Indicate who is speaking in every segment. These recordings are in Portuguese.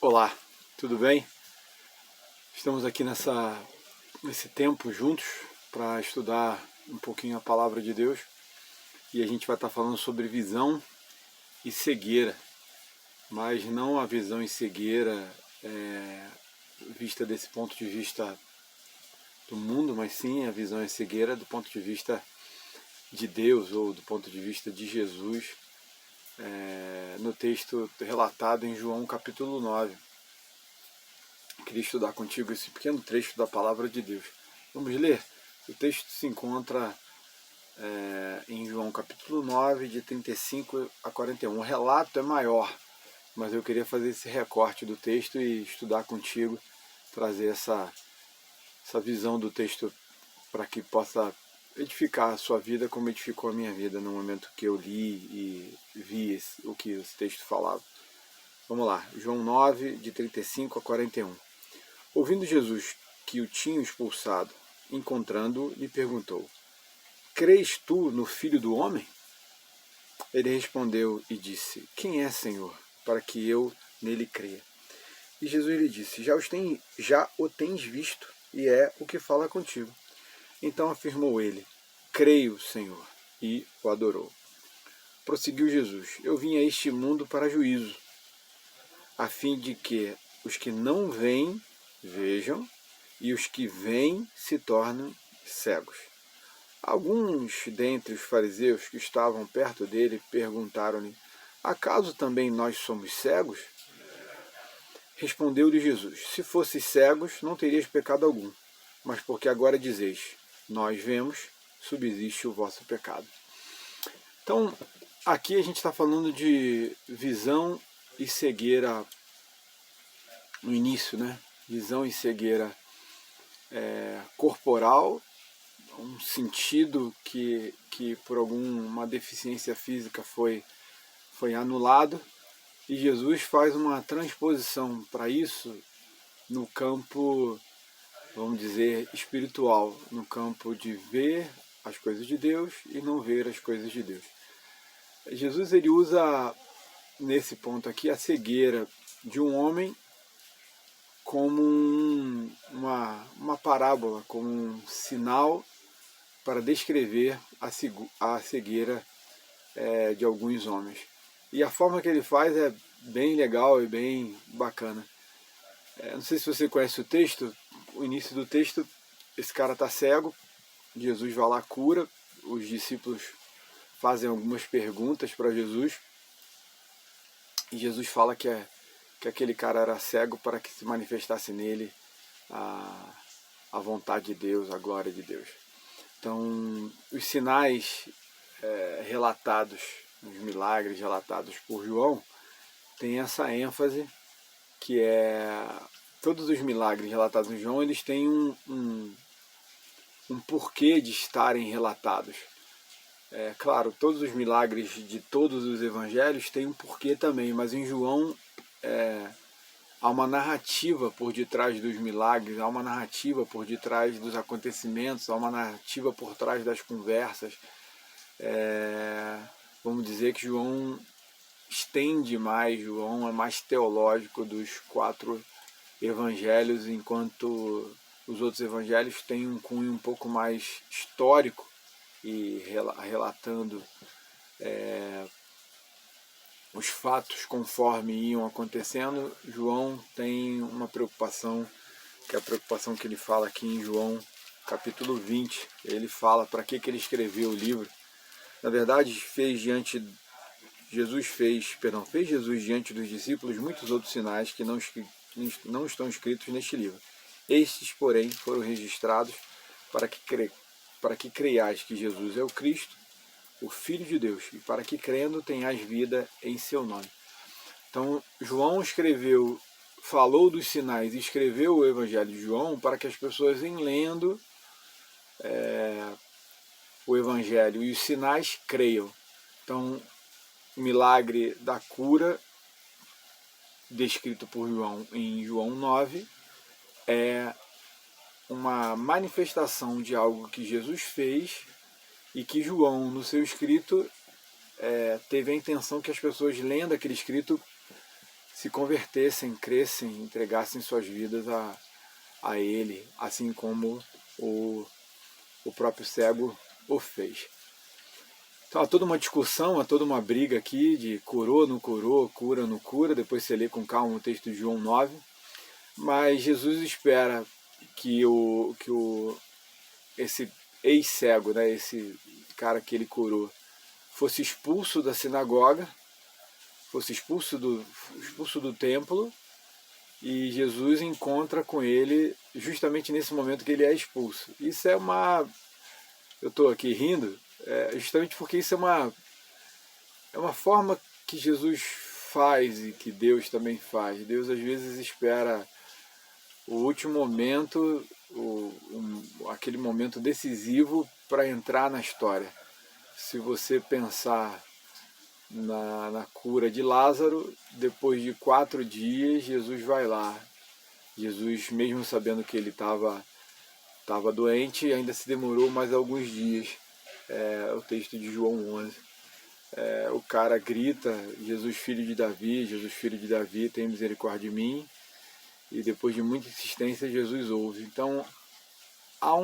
Speaker 1: Olá, tudo bem? Estamos aqui nesse tempo juntos para estudar um pouquinho a Palavra de Deus e a gente vai estar falando sobre visão e cegueira, mas não a visão e cegueira vista desse ponto de vista do mundo, mas sim a visão e cegueira do ponto de vista de Deus ou do ponto de vista de Jesus, no texto relatado em João capítulo 9. Queria estudar contigo esse pequeno trecho da Palavra de Deus. Vamos ler? O texto se encontra em João capítulo 9, de 35 a 41. O relato é maior, mas eu queria fazer esse recorte do texto e estudar contigo, trazer essa visão do texto para que possa edificar a sua vida como edificou a minha vida no momento que eu li e vi o que esse texto falava. Vamos lá, João 9, de 35 a 41. Ouvindo Jesus que o tinham expulsado, encontrando-o, lhe perguntou: Crês tu no Filho do Homem? Ele respondeu e disse: Quem é, Senhor, para que eu nele creia? E Jesus lhe disse: Já o tens visto, e é o que fala contigo. Então afirmou ele: Creio, Senhor, e o adorou. Prosseguiu Jesus: Eu vim a este mundo para juízo, a fim de que os que não veem vejam, e os que veem se tornem cegos. Alguns dentre os fariseus que estavam perto dele perguntaram-lhe: Acaso também nós somos cegos? Respondeu-lhe Jesus: Se fosseis cegos, não terias pecado algum, mas porque agora dizeis: Nós vemos, subsiste o vosso pecado. Então, aqui a gente está falando de visão e cegueira no início, né? Visão e cegueira corporal, um sentido que por alguma deficiência física foi anulado, e Jesus faz uma transposição para isso no campo, vamos dizer, espiritual, no campo de ver as coisas de Deus e não ver as coisas de Deus. Jesus ele usa nesse ponto aqui a cegueira de um homem como uma parábola, como um sinal para descrever a cegueira de alguns homens. E a forma que ele faz é bem legal e bem bacana. Não sei se você conhece o texto, o início do texto, esse cara está cego, Jesus vai lá, cura, os discípulos fazem algumas perguntas para Jesus, e Jesus fala que aquele cara era cego para que se manifestasse nele a vontade de Deus, a glória de Deus. Então, os sinais relatados, os milagres relatados por João, tem essa ênfase que todos os milagres relatados em João, eles têm um porquê de estarem relatados. Claro, todos os milagres de todos os evangelhos têm um porquê também, mas em João há uma narrativa por detrás dos milagres, há uma narrativa por detrás dos acontecimentos, há uma narrativa por trás das conversas. Vamos dizer que João estende mais, João é mais teológico dos 4 evangelhos, enquanto os outros evangelhos têm um cunho um pouco mais histórico e relatando os fatos conforme iam acontecendo. João tem uma preocupação, que é a preocupação que ele fala aqui em João capítulo 20. Ele fala para que ele escreveu o livro. Na verdade, Jesus fez diante dos discípulos muitos outros sinais que não estão escritos neste livro. Estes, porém, foram registrados para que creiais que Jesus é o Cristo, o Filho de Deus, e para que crendo tenhais vida em seu nome. Então, João falou dos sinais e escreveu o Evangelho de João para que as pessoas, em lendo o Evangelho e os sinais, creiam. Então, o milagre da cura, descrito por João em João 9, é uma manifestação de algo que Jesus fez e que João, no seu escrito, teve a intenção que as pessoas, lendo aquele escrito, se convertessem, crescem, entregassem suas vidas a Ele, assim como o próprio cego o fez. Então há toda uma discussão, há toda uma briga aqui de curou, não curou, cura, não cura. Depois você lê com calma o texto de João 9. Mas Jesus espera que esse ex-cego, né, esse cara que ele curou, fosse expulso da sinagoga, fosse expulso do templo, e Jesus encontra com ele justamente nesse momento que ele é expulso. Isso é uma... Eu estou aqui rindo, justamente porque isso é uma forma que Jesus faz e que Deus também faz. Deus às vezes espera o último momento, aquele momento decisivo para entrar na história. Se você pensar na cura de Lázaro, depois de 4 dias, Jesus vai lá. Jesus, mesmo sabendo que ele estava doente, ainda se demorou mais alguns dias. O texto de João 11. O cara grita: Jesus, filho de Davi, tem misericórdia de mim. E depois de muita insistência, Jesus ouve. Então, há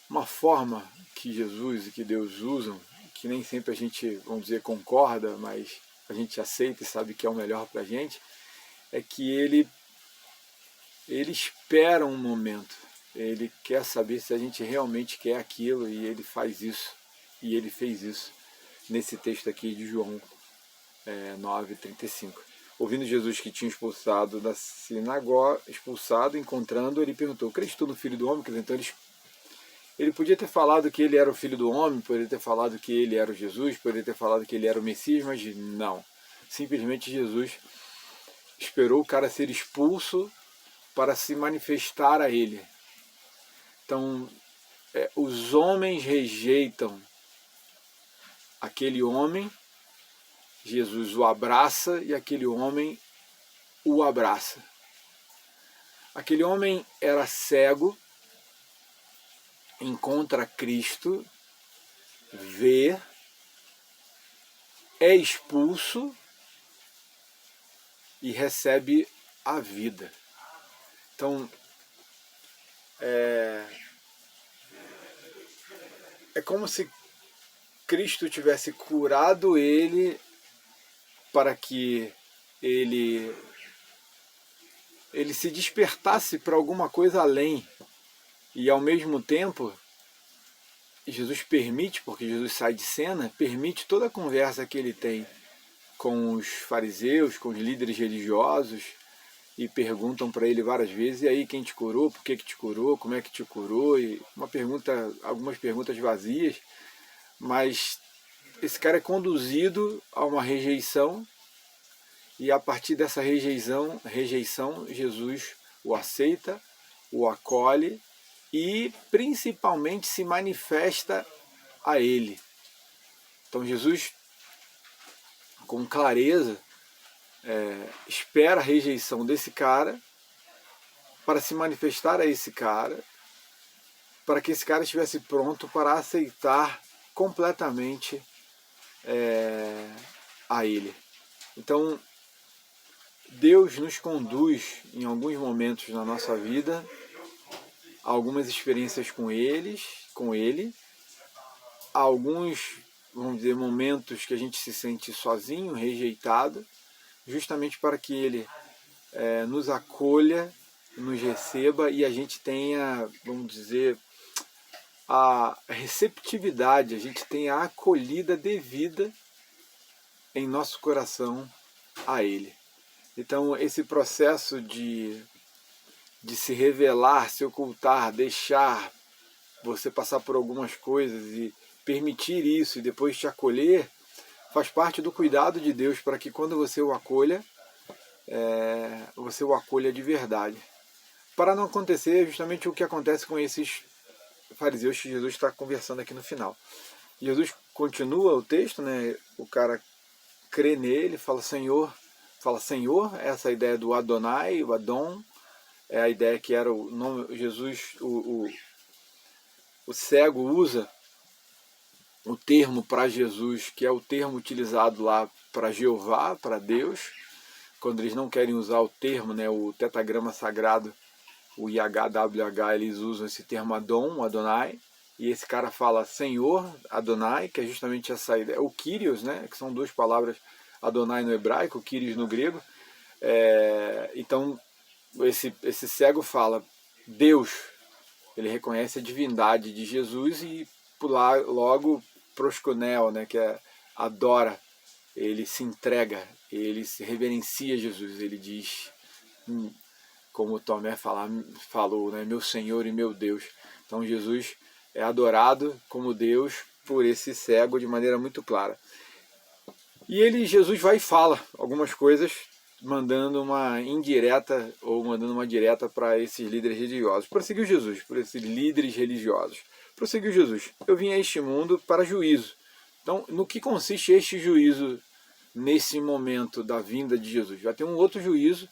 Speaker 1: uma forma que Jesus e que Deus usam, que nem sempre a gente, vamos dizer, concorda, mas a gente aceita e sabe que é o melhor para a gente, é que ele espera um momento. Ele quer saber se a gente realmente quer aquilo, e ele faz isso. E ele fez isso nesse texto aqui de João 9:35. Ouvindo Jesus que tinha expulsado da sinagoga, encontrando, ele perguntou: crês tu no Filho do Homem? Então ele podia ter falado que ele era o Filho do Homem, poderia ter falado que ele era o Jesus, poderia ter falado que ele era o Messias, mas não. Simplesmente Jesus esperou o cara ser expulso para se manifestar a ele. Então, os homens rejeitam aquele homem, Jesus o abraça e aquele homem o abraça. Aquele homem era cego, encontra Cristo, vê, é expulso e recebe a vida. Então, é como se Cristo tivesse curado ele para que ele se despertasse para alguma coisa além. E ao mesmo tempo, Jesus permite, porque Jesus sai de cena, permite toda a conversa que ele tem com os fariseus, com os líderes religiosos, e perguntam para ele várias vezes: e aí, quem te curou? Por que te curou? Como é que te curou? E algumas perguntas vazias, mas esse cara é conduzido a uma rejeição, e a partir dessa rejeição, Jesus o aceita, o acolhe e principalmente se manifesta a ele. Então Jesus, com clareza, espera a rejeição desse cara para se manifestar a esse cara, para que esse cara estivesse pronto para aceitar completamente a ele. Então, Deus nos conduz em alguns momentos na nossa vida a algumas experiências com Ele, a alguns, vamos dizer, momentos que a gente se sente sozinho, rejeitado, justamente para que Ele nos acolha, nos receba e a gente tenha, vamos dizer, a receptividade, a gente tenha a acolhida devida em nosso coração a Ele. Então, esse processo de se revelar, se ocultar, deixar você passar por algumas coisas e permitir isso e depois te acolher, faz parte do cuidado de Deus para que quando você o acolha de verdade. Para não acontecer justamente o que acontece com esses fariseus que Jesus está conversando aqui no final. Jesus continua o texto, né? O cara crê nele, fala Senhor, essa ideia do Adonai, o Adon, é a ideia que era o nome. Jesus, o cego usa o termo para Jesus, que é o termo utilizado lá para Jeová, para Deus, quando eles não querem usar o termo, né, o tetragrama sagrado, o IHWH, eles usam esse termo Adon, Adonai, e esse cara fala Senhor, Adonai, que é justamente essa ideia, o Kyrios, né, que são duas palavras, Adonai no hebraico, Kyrios no grego. Então, esse cego fala Deus, ele reconhece a divindade de Jesus e pular logo proskuneo, né, que é adora, ele se entrega, ele se reverencia a Jesus, ele diz, como Tomé falou, né, meu Senhor e meu Deus. Então Jesus é adorado como Deus por esse cego de maneira muito clara. E Jesus vai e fala algumas coisas, mandando uma indireta ou mandando uma direta para esses líderes religiosos. Prosseguiu Jesus, por esses líderes religiosos. Prosseguiu Jesus, eu vim a este mundo para juízo. Então, no que consiste este juízo nesse momento da vinda de Jesus? Vai ter um outro juízo,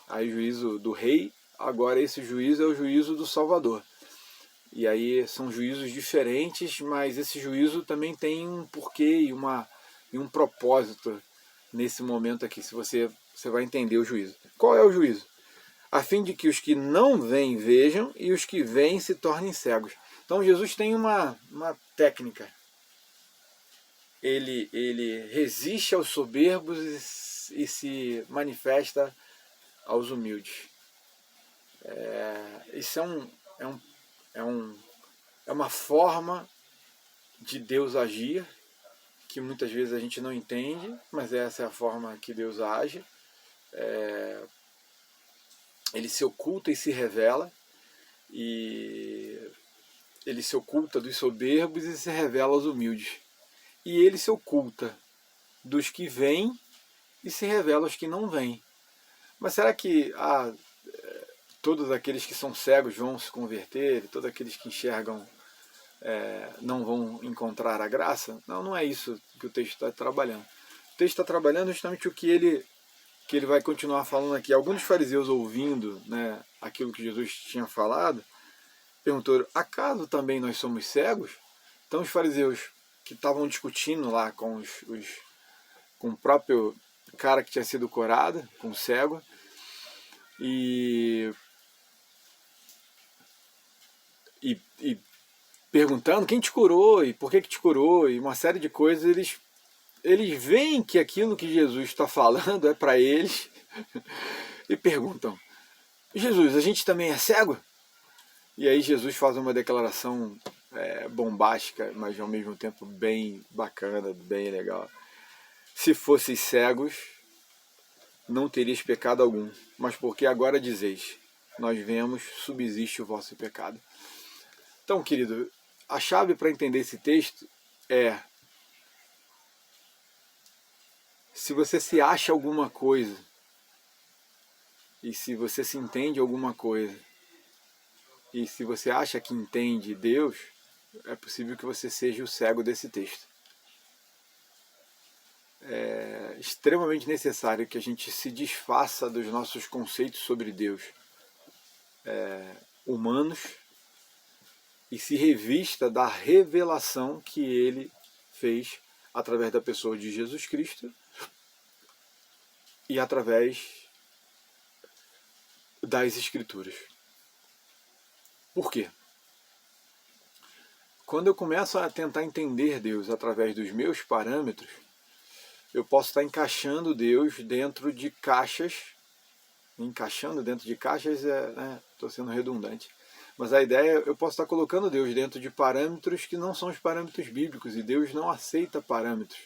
Speaker 1: aí o juízo do rei, agora esse juízo é o juízo do Salvador. E aí são juízos diferentes, mas esse juízo também tem um porquê e um propósito nesse momento aqui, se você vai entender o juízo. Qual é o juízo? A fim de que os que não veem vejam e os que veem se tornem cegos. Então Jesus tem uma técnica. Ele resiste aos soberbos e se manifesta aos humildes. Isso é uma forma de Deus agir, que muitas vezes a gente não entende, mas essa é a forma que Deus age. Ele se oculta e se revela, e ele se oculta dos soberbos e se revela aos humildes. E ele se oculta dos que vêm e se revela aos que não vêm. Mas será que todos aqueles que são cegos vão se converter, todos aqueles que enxergam não vão encontrar a graça? Não, não é isso que o texto está trabalhando. O texto está trabalhando justamente o que ele vai continuar falando aqui. Alguns dos fariseus, ouvindo, né, aquilo que Jesus tinha falado, perguntaram, acaso também nós somos cegos? Então os fariseus que estavam discutindo lá com o próprio cara que tinha sido curado, com o cego, e perguntando quem te curou e por que te curou, e uma série de coisas, eles veem que aquilo que Jesus está falando é para eles e perguntam, Jesus, a gente também é cego? E aí Jesus faz uma declaração bombástica, mas ao mesmo tempo bem bacana, bem legal. Se fosseis cegos, não terias pecado algum, mas porque agora dizeis, nós vemos, subsiste o vosso pecado. Então, querido, a chave para entender esse texto é, se você se acha alguma coisa, e se você se entende alguma coisa, e se você acha que entende Deus, é possível que você seja o cego desse texto. É extremamente necessário que a gente se desfaça dos nossos conceitos sobre Deus humanos e se revista da revelação que Ele fez através da pessoa de Jesus Cristo e através das Escrituras. Por quê? Quando eu começo a tentar entender Deus através dos meus parâmetros, eu posso estar encaixando Deus dentro de caixas. Encaixando dentro de caixas, estou sendo redundante. Mas a ideia é eu posso estar colocando Deus dentro de parâmetros que não são os parâmetros bíblicos, e Deus não aceita parâmetros.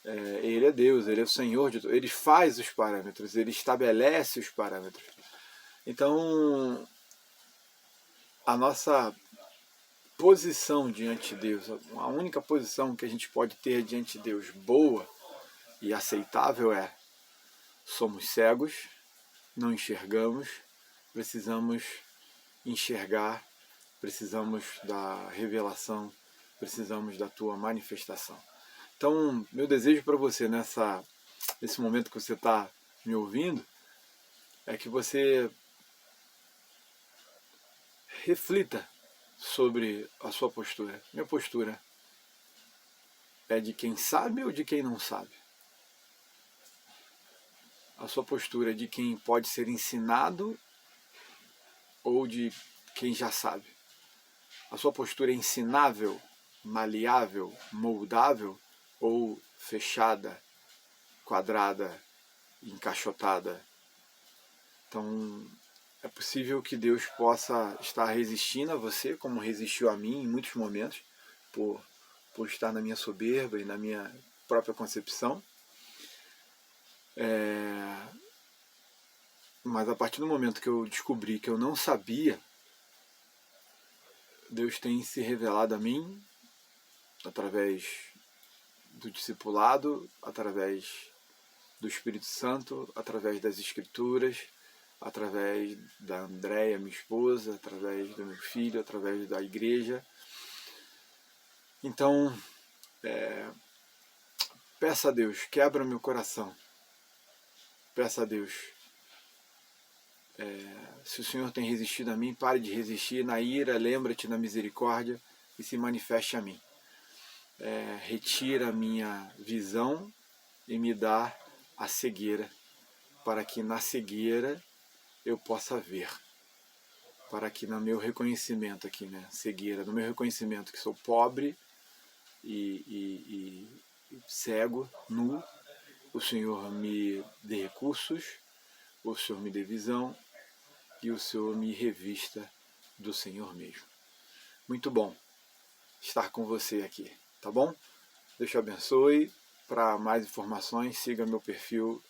Speaker 1: Ele é Deus, Ele é o Senhor de tudo. Ele faz os parâmetros, Ele estabelece os parâmetros. Então, a nossa posição diante de Deus, a única posição que a gente pode ter diante de Deus boa e aceitável é: somos cegos, não enxergamos, precisamos enxergar, precisamos da revelação, precisamos da tua manifestação. Então, meu desejo para você nesse momento que você está me ouvindo é que você reflita sobre a sua postura. Minha postura é de quem sabe ou de quem não sabe? A sua postura de quem pode ser ensinado ou de quem já sabe? A sua postura é ensinável, maleável, moldável ou fechada, quadrada, encaixotada? Então, é possível que Deus possa estar resistindo a você, como resistiu a mim em muitos momentos, por estar na minha soberba e na minha própria concepção. Mas a partir do momento que eu descobri que eu não sabia, Deus tem se revelado a mim através do discipulado, através do Espírito Santo, através das Escrituras, através da Andréia, minha esposa, através do meu filho, através da igreja. Então, peça a Deus, quebra meu coração. Peça a Deus, se o Senhor tem resistido a mim, pare de resistir. Na ira, lembra-te da misericórdia e se manifeste a mim. Retira a minha visão e me dá a cegueira, para que na cegueira eu possa ver. Para que no meu reconhecimento aqui, né, cegueira, no meu reconhecimento que sou pobre e cego, nu, o Senhor me dê recursos, o Senhor me dê visão e o Senhor me revista do Senhor mesmo. Muito bom estar com você aqui, tá bom? Deus te abençoe. Para mais informações, siga meu perfil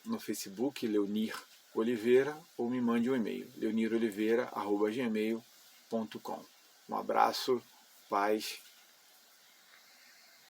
Speaker 1: no Facebook, Leonir Oliveira, ou me mande um e-mail, leoniroliveira@gmail.com. Um abraço, paz